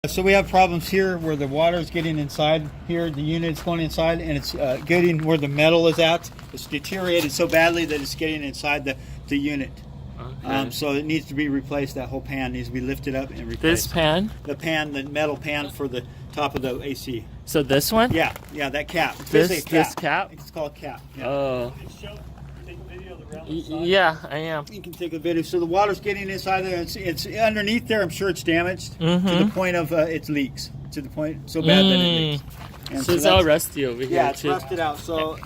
So we have problems here where the water is getting inside here, the unit's going inside, and it's getting where the metal is at. It's deteriorated so badly that it's getting inside the unit. Okay. So it needs to be replaced. That whole pan needs to be lifted up and replaced. This pan? The pan, the metal pan for the top of the AC. So this one? Yeah, that cap. This cap? It's called cap. Yeah. Oh. Yeah, I am. You can take a video. So the water's getting inside there. It's underneath there. I'm sure it's damaged to the point of it leaks. To the point so bad that it leaks. And so it's all rusty over here. Yeah, it's too. rusted out. So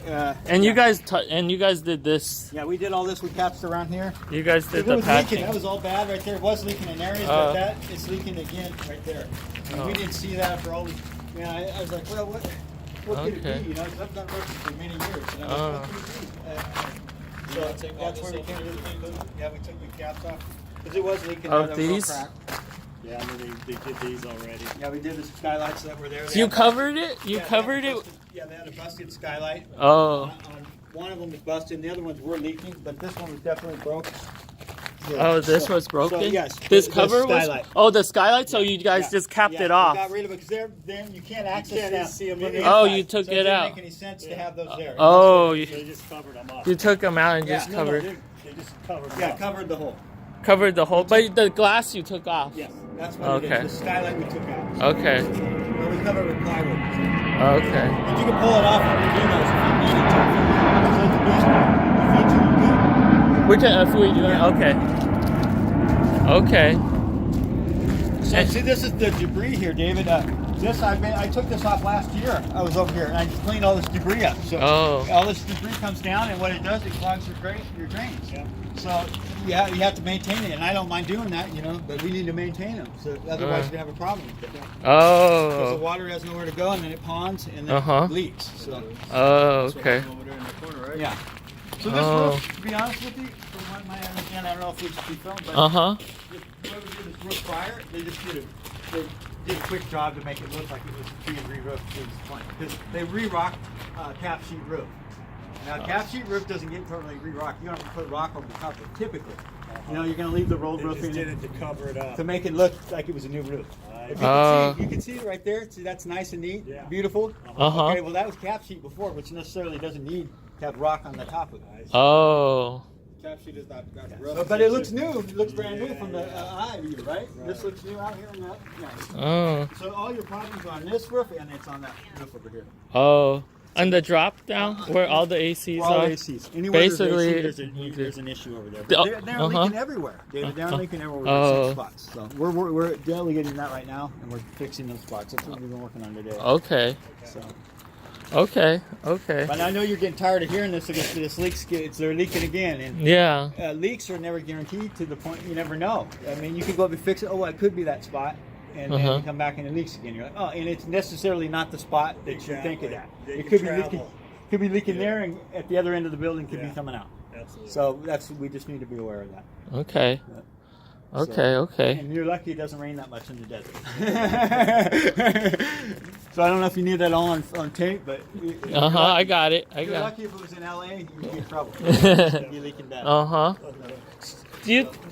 and you guys did this. Yeah, we did all this with caps around here. You guys did it the was patching. Leaking. That was all bad right there. It was leaking in areas, but that it's leaking again right there. And we didn't see that for all these. I was like, well, what could it be? You know, 'cause I've done work for many years. And I was like, what could it be? So that's where we came to the thing. Yeah, we took the caps off because it was leaking. Oh, these? Yeah, I mean, they did these already. Yeah, we did the skylights that were there. So you covered it? You covered it? Yeah, they had a busted skylight. Oh. One of them was busted, and the other ones were leaking, but this one was definitely broke. Yeah. Oh, this was broken? So, yes. This cover was? Skylight. Oh, the skylight? So you guys just capped it off? We got rid of it because then you can't access them. See them oh, you took it out. It didn't make any sense to have those there. Oh, they just covered them up. You took them out and just covered. They just covered them up. Covered the hole. Covered the hole, but the glass you took off. Yes, that's what we did. The skylight we took out. Okay. But we covered it with plywood. Okay. And you can pull it off and redo those if you needed to. So the booster, Which if we do Okay. So see, this is the debris here, David. I took this off last year. I was over here and I just cleaned all this debris up. So all this debris comes down, and what it does, it clogs your drains. Yeah. So you have to maintain it, and I don't mind doing that, but we need to maintain them. So otherwise, we have a problem with it. Oh. Because the water has nowhere to go, and then it ponds, and then it leaks. So. Okay. Over there in the corner, right? Yeah. So this roof, to be honest with you, from what I understand, I don't know if it's be filmed, but whoever did this roof prior, they did a quick job to make it look like it was being re-roofed to this point. Because they re-rocked cap sheet roof. Now, cap sheet roof doesn't get totally re-rocked. You don't have to put rock over the top of it, typically. You're going to leave the rolled roof in did it to cover it up. to make it look like it was a new roof. If you can see it right there. See, that's nice and neat, beautiful. Okay, well, that was cap sheet before, which necessarily doesn't need to have rock on the top of it. Oh. Cap sheet is not rough. But it looks new. It looks brand new from the eye view, right? This looks new out here in that. Oh. So all your problems are on this roof, and it's on that roof over here. Oh. On the drop down where all the ACs all are? ACs. Anywhere Basically, there's an issue over there. But they're leaking everywhere, David. They're leaking everywhere in 6 spots. So we're delegating that right now, and we're fixing those spots. That's what we've been working on today. Okay. So. Okay. But I know you're getting tired of hearing this. This leaks. They're leaking again, and leaks are never guaranteed to the point you never know. I mean, you could go up and fix it. Oh, it could be that spot, and then you come back and it leaks again. You're like, oh, and it's necessarily not the spot that you think it at. It could be leaking. Could be leaking there, and at the other end of the building could be coming out. Absolutely. So we just need to be aware of that. Okay. Okay. And you're lucky it doesn't rain that much in the desert. So I don't know if you need that all on tape, but I got it. You're lucky if it was in LA, you'd be in trouble. You'd be leaking bad.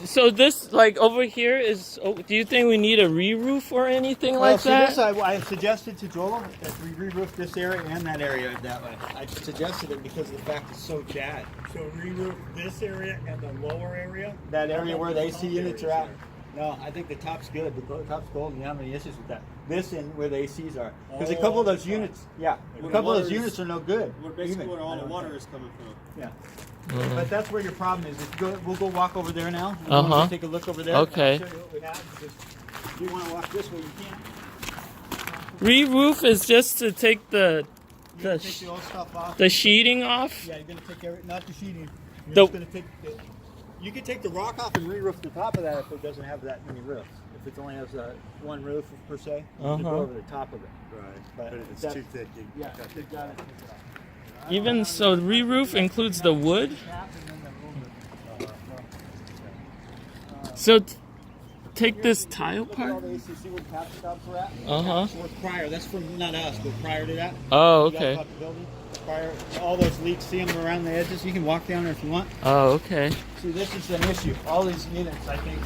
So this, like over here, do you think we need a re-roof or anything like that? This I suggested to Joel that we re-roof this area and that area that way. I suggested it because of the fact it's so bad. So re-roof this area and the lower area? That area where the AC units are at. No, I think the top's good. The top's gold, and you don't have any issues with that. This and where the ACs are. Because a couple of those units, a couple of those units are no good. We're basically where all the water is coming from. Yeah. But that's where your problem is. We'll go walk over there now. We'll take a look over there. Okay. I'll show you what we have. If you want to walk this way, you can. Re-roof is just to take the take the old stuff off. The sheeting off? Yeah, you're going to take not the sheeting. You're The- just going to take you can take the rock off and re-roof the top of that if it doesn't have that many roofs. If it only has one roof per se, you can go over the top of it. Right. But if it's too thick, you yeah, cut you it. got it. Even so, re-roof includes the wood? So take this tile Look at all part? the ACC where cap stops were at. Uh-huh. Or prior, that's from not us, but prior to that. Oh, You got okay. top of the building. Prior, all those leaks, see them around the edges. You can walk down there if you want. Oh, okay. See, this is an issue. All these units, I think,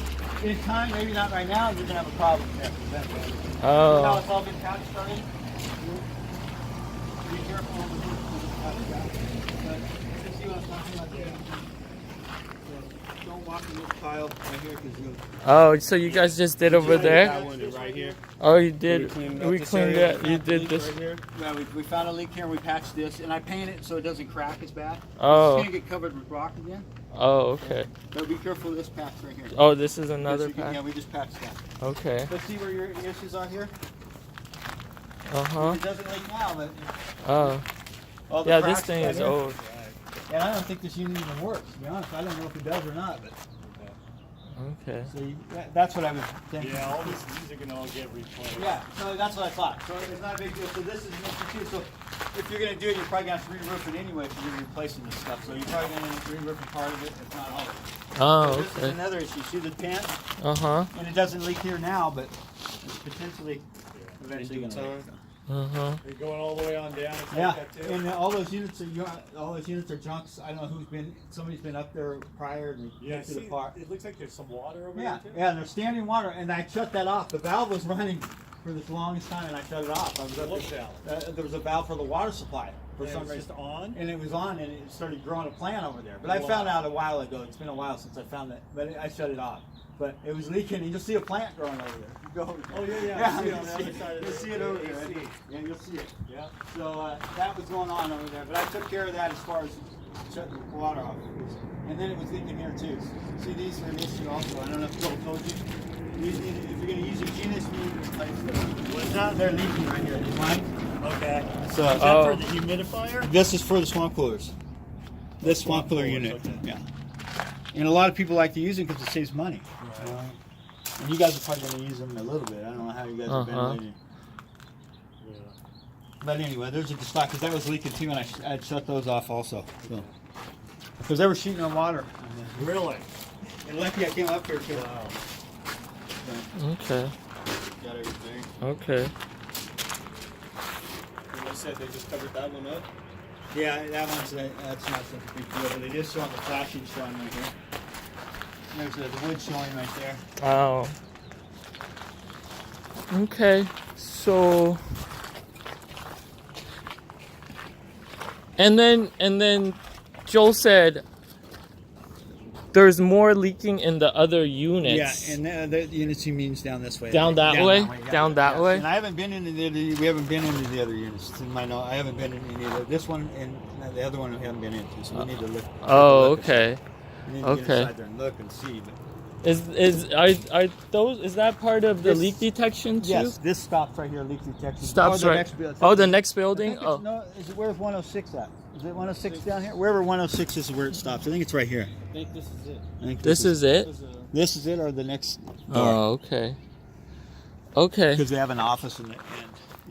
in time, maybe not right now, you're gonna have a problem there. Eventually. Now Oh. it's all been patched already. Be careful of the roof because it's patched out. But you can see what I'm talking about there. So don't walk in this pile right here because you'll. Oh, so you guys just did over there? That one right here. Oh, you did. We cleaned up We this cleaned area. it. You did Leak this. right here. Well, we found a leak here and we patched this, and I painted it so it doesn't crack as bad. Oh. It's gonna get covered with rock again. Oh, okay. So be careful of this patch right here. Oh, this is another Yeah, pack. we just patched that. Okay. Let's see where your issues are here. Uh-huh. It doesn't leak now, but Oh. all the Yeah, this cracks thing got is in. old. And I don't think this unit even works, to be honest. I don't know if it does or not, but Okay. so that's what I was thinking. Yeah, all these are gonna all get replaced. Yeah, so that's what I thought. So it's not a big deal. So this is an issue too. So if you're gonna do it, you're probably gonna have to re-roof it anyway because you're replacing this stuff. So you're probably gonna re-roof part of it, if not all of it. Oh, So this is okay. another issue. See the pant? Uh-huh. And it doesn't leak here now, but it's potentially eventually In gonna due leak. time. Uh-huh. You're going all the way on down. It's Yeah, like that too. and all those units are junks. I don't know who's been. Somebody's been up there prior and Yeah, lifted see, apart. it looks like there's some water over Yeah, there too. yeah, and they're standing water, and I shut that off. The valve was running for the longest time, and I shut it off. I was up What there. valve? There was a valve for the water supply for And it some was reason, just on. and it was on, and it started growing a plant over there. But I Wow. found out a while ago. It's been a while since I found that, but I shut it off. But it was leaking, and you'll see a plant growing over there. You go over there. Oh yeah, yeah. Yeah, I see it you'll on the see other it. side of You'll the see it over there. AC. Yeah, you'll see it. Yeah. So that was going on over there, but I took care of that as far as shutting the water off. And then it was leaking here too. See, these are an issue also. I don't know if Joel told you. These need, if you're going to use your units, you need to replace them. What's that? They're leaking right here. These lines. Okay. So Is that Oh. for the humidifier? this is for the swamp coolers. This swamp cooler coolers, unit. okay. Yeah. And a lot of people like to use it because it saves money. Right. And you guys are probably going to use them a little bit. I don't know how you guys have been Uh-huh. lately. Yeah. But anyway, there's a stock because that was leaking too, and I shut those off also. So. Because they were shooting on water. Really? And lucky I came up here too. Wow. Okay. Got everything. Okay. And you said they just covered that one up? Yeah, that one's that's not such a big deal, but it is showing the flashing showing right here. There's the wood showing right there. Oh. Okay. So. And then Joel said there's more leaking in the other units. Yeah, and the units he means down this way. Down that way? yeah. Down that Yeah. way? And I haven't been into the other, we haven't been into the other units. It's in my note. I haven't been in any of this one and the other one we haven't been into. So we need to look. Oh, take a look at okay. it. We need to get Okay. inside there and look and see. But Is that part of the This- leak detection too? yes, this stops right here. Leak detection. Stops the right. next building. Oh, the next I building. think it's, Oh, no, where's 106 at? Is it 106 down here? Wherever 106 is where it stops. I think it's right here. I think this is it. I think this is it. This is it, or the next Oh, okay. Okay. because they have an office in the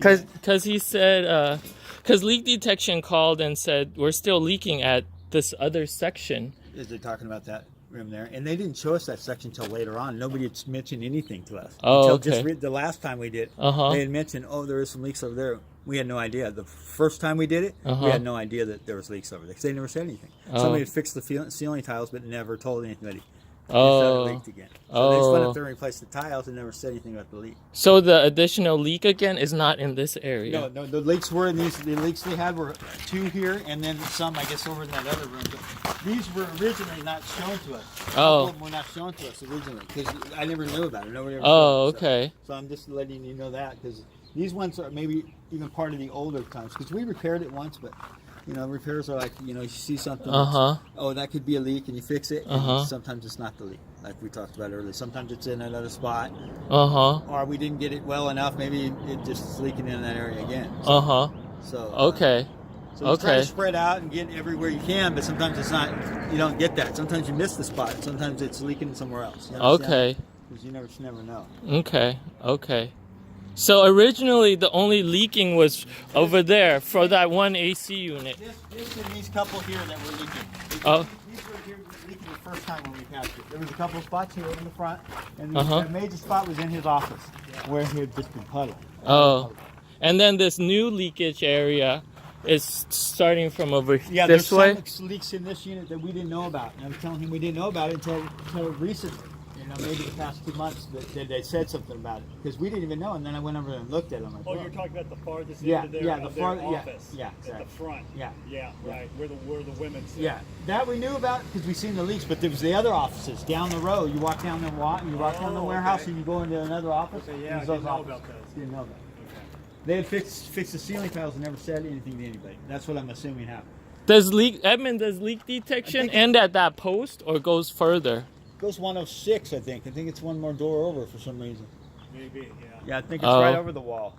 end. Cause he said, cause leak detection called and said we're still leaking at this other section. Is they talking about that room there? And they didn't show us that section till later on. Nobody had mentioned anything to us. Oh, Until okay. the last time we did, Uh-huh. they had mentioned, oh, there is some leaks over there. We had no idea. The first time we did it, Uh-huh. we had no idea that there was leaks over there because they never said anything. Oh. Somebody had fixed the ceiling tiles but never told anybody. Oh. It leaked again. So they just went Oh. up there and replaced the tiles and never said anything about the leak. So the additional leak again is not in this area. No, the leaks were in these. The leaks they had were 2 here, and then some, I guess, over in that other room. But these were originally not shown to us. A couple Oh. of them were not shown to us originally because I never knew about it. Nobody ever. Oh, showed me, okay. So I'm just letting you know that because these ones are maybe even part of the older times because we repaired it once, but. You know, repairs are like, you see something. Uh-huh. Oh, that could be a leak, and you fix it. And Uh-huh. sometimes it's not the leak, like we talked about earlier. Sometimes it's in another spot, Uh-huh. or we didn't get it well enough. Maybe it just is leaking in that area again. So, Uh-huh. Okay. So you try Okay. to spread out and get everywhere you can, but sometimes it's not. You don't get that. Sometimes you miss the spot. Sometimes it's leaking somewhere else. You understand? Okay. Because you never know. Okay. Okay. So originally the only leaking was over there for that one AC unit. This and these couple here that were leaking. Oh. These were here leaking the first time when we passed it. There was a couple of spots here in the front, and Uh-huh. the major spot was in his office where he had just been puddled. Oh. And then this new leakage area is starting from over Yeah, this way. there's some leaks in this unit that we didn't know about. And I'm telling him we didn't know about it until recently. know, maybe the past 2 months that they said something about it because we didn't even know. And then I went over and looked at them. Like, Oh, "Whoa." you're talking about the farthest Yeah, end of their, yeah, the of their far- yeah, office. yeah, At exactly. the front. Yeah. Yeah, Yeah. right. Where the women sit. Yeah, that we knew about because we seen the leaks. But there was the other offices down the road. You walk down the down the Oh, warehouse okay. and you go into another office. Okay, yeah, and I there's didn't those know offices. about those. Didn't know that. Okay. They had fixed the ceiling tiles and never said anything to anybody. That's what I'm assuming happened. Does leak detection end at that post or goes further? Goes 106, I think. I think it's one more door over for some reason. Maybe, yeah. Yeah, I think it's Oh. right over the wall.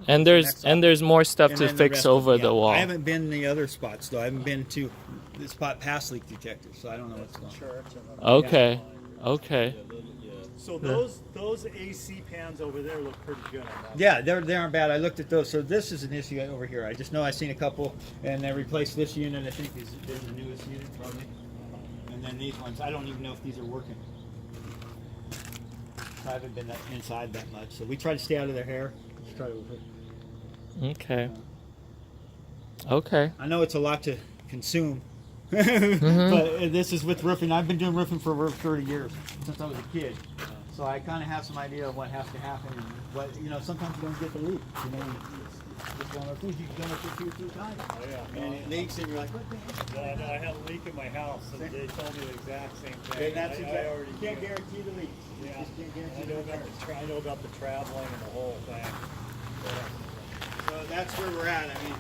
And there's more stuff And to then the fix rest over of- yeah. the wall. I haven't been in the other spots though. I haven't been to the spot past leak detectors, so I don't know what's going on. Church and the- Okay. Okay. So those AC pans over there look pretty good on that. Yeah, they aren't bad. I looked at those. So this is an issue over here. I just know I've seen a couple, and they replaced this unit. I think is the newest unit probably. And then these ones, I don't even know if these are working. I haven't been inside that much, so we try to stay out of their hair. Just try to. Okay. Okay. I know it's a lot to consume, Mm-hmm. but this is with roofing. I've been doing roofing for over 30 years since I was a kid, so I kind of have some idea of what has to happen and what Sometimes you don't get the leak. It's one of those things you can go up to 2 or 3 times, Oh, yeah. and it leaks, and you're like, what the heck? I had a leak in my house, and they told me the exact same thing. Okay, that's I exactly. already You can't knew. guarantee the leaks. You Yeah. just can't I guarantee know the repair. I know about the traveling and the whole thing. So that's where we're at. I mean,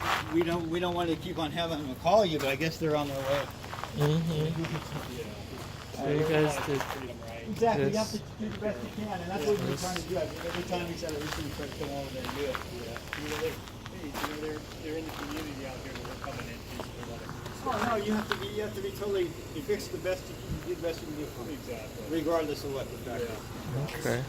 we don't want to keep on having them call you, but I guess they're on their way. So you guys did. Treat 'em right. Exactly. You Yes. have to do the best you can, and that's what we're trying to do. Every time we said it, we try to come over there and do it. They're in the community out here that we're coming into, so we're letting Oh no, you have to be totally. You fix the best you can do, the best you can do for me, exactly. regardless of what the fact is. Okay.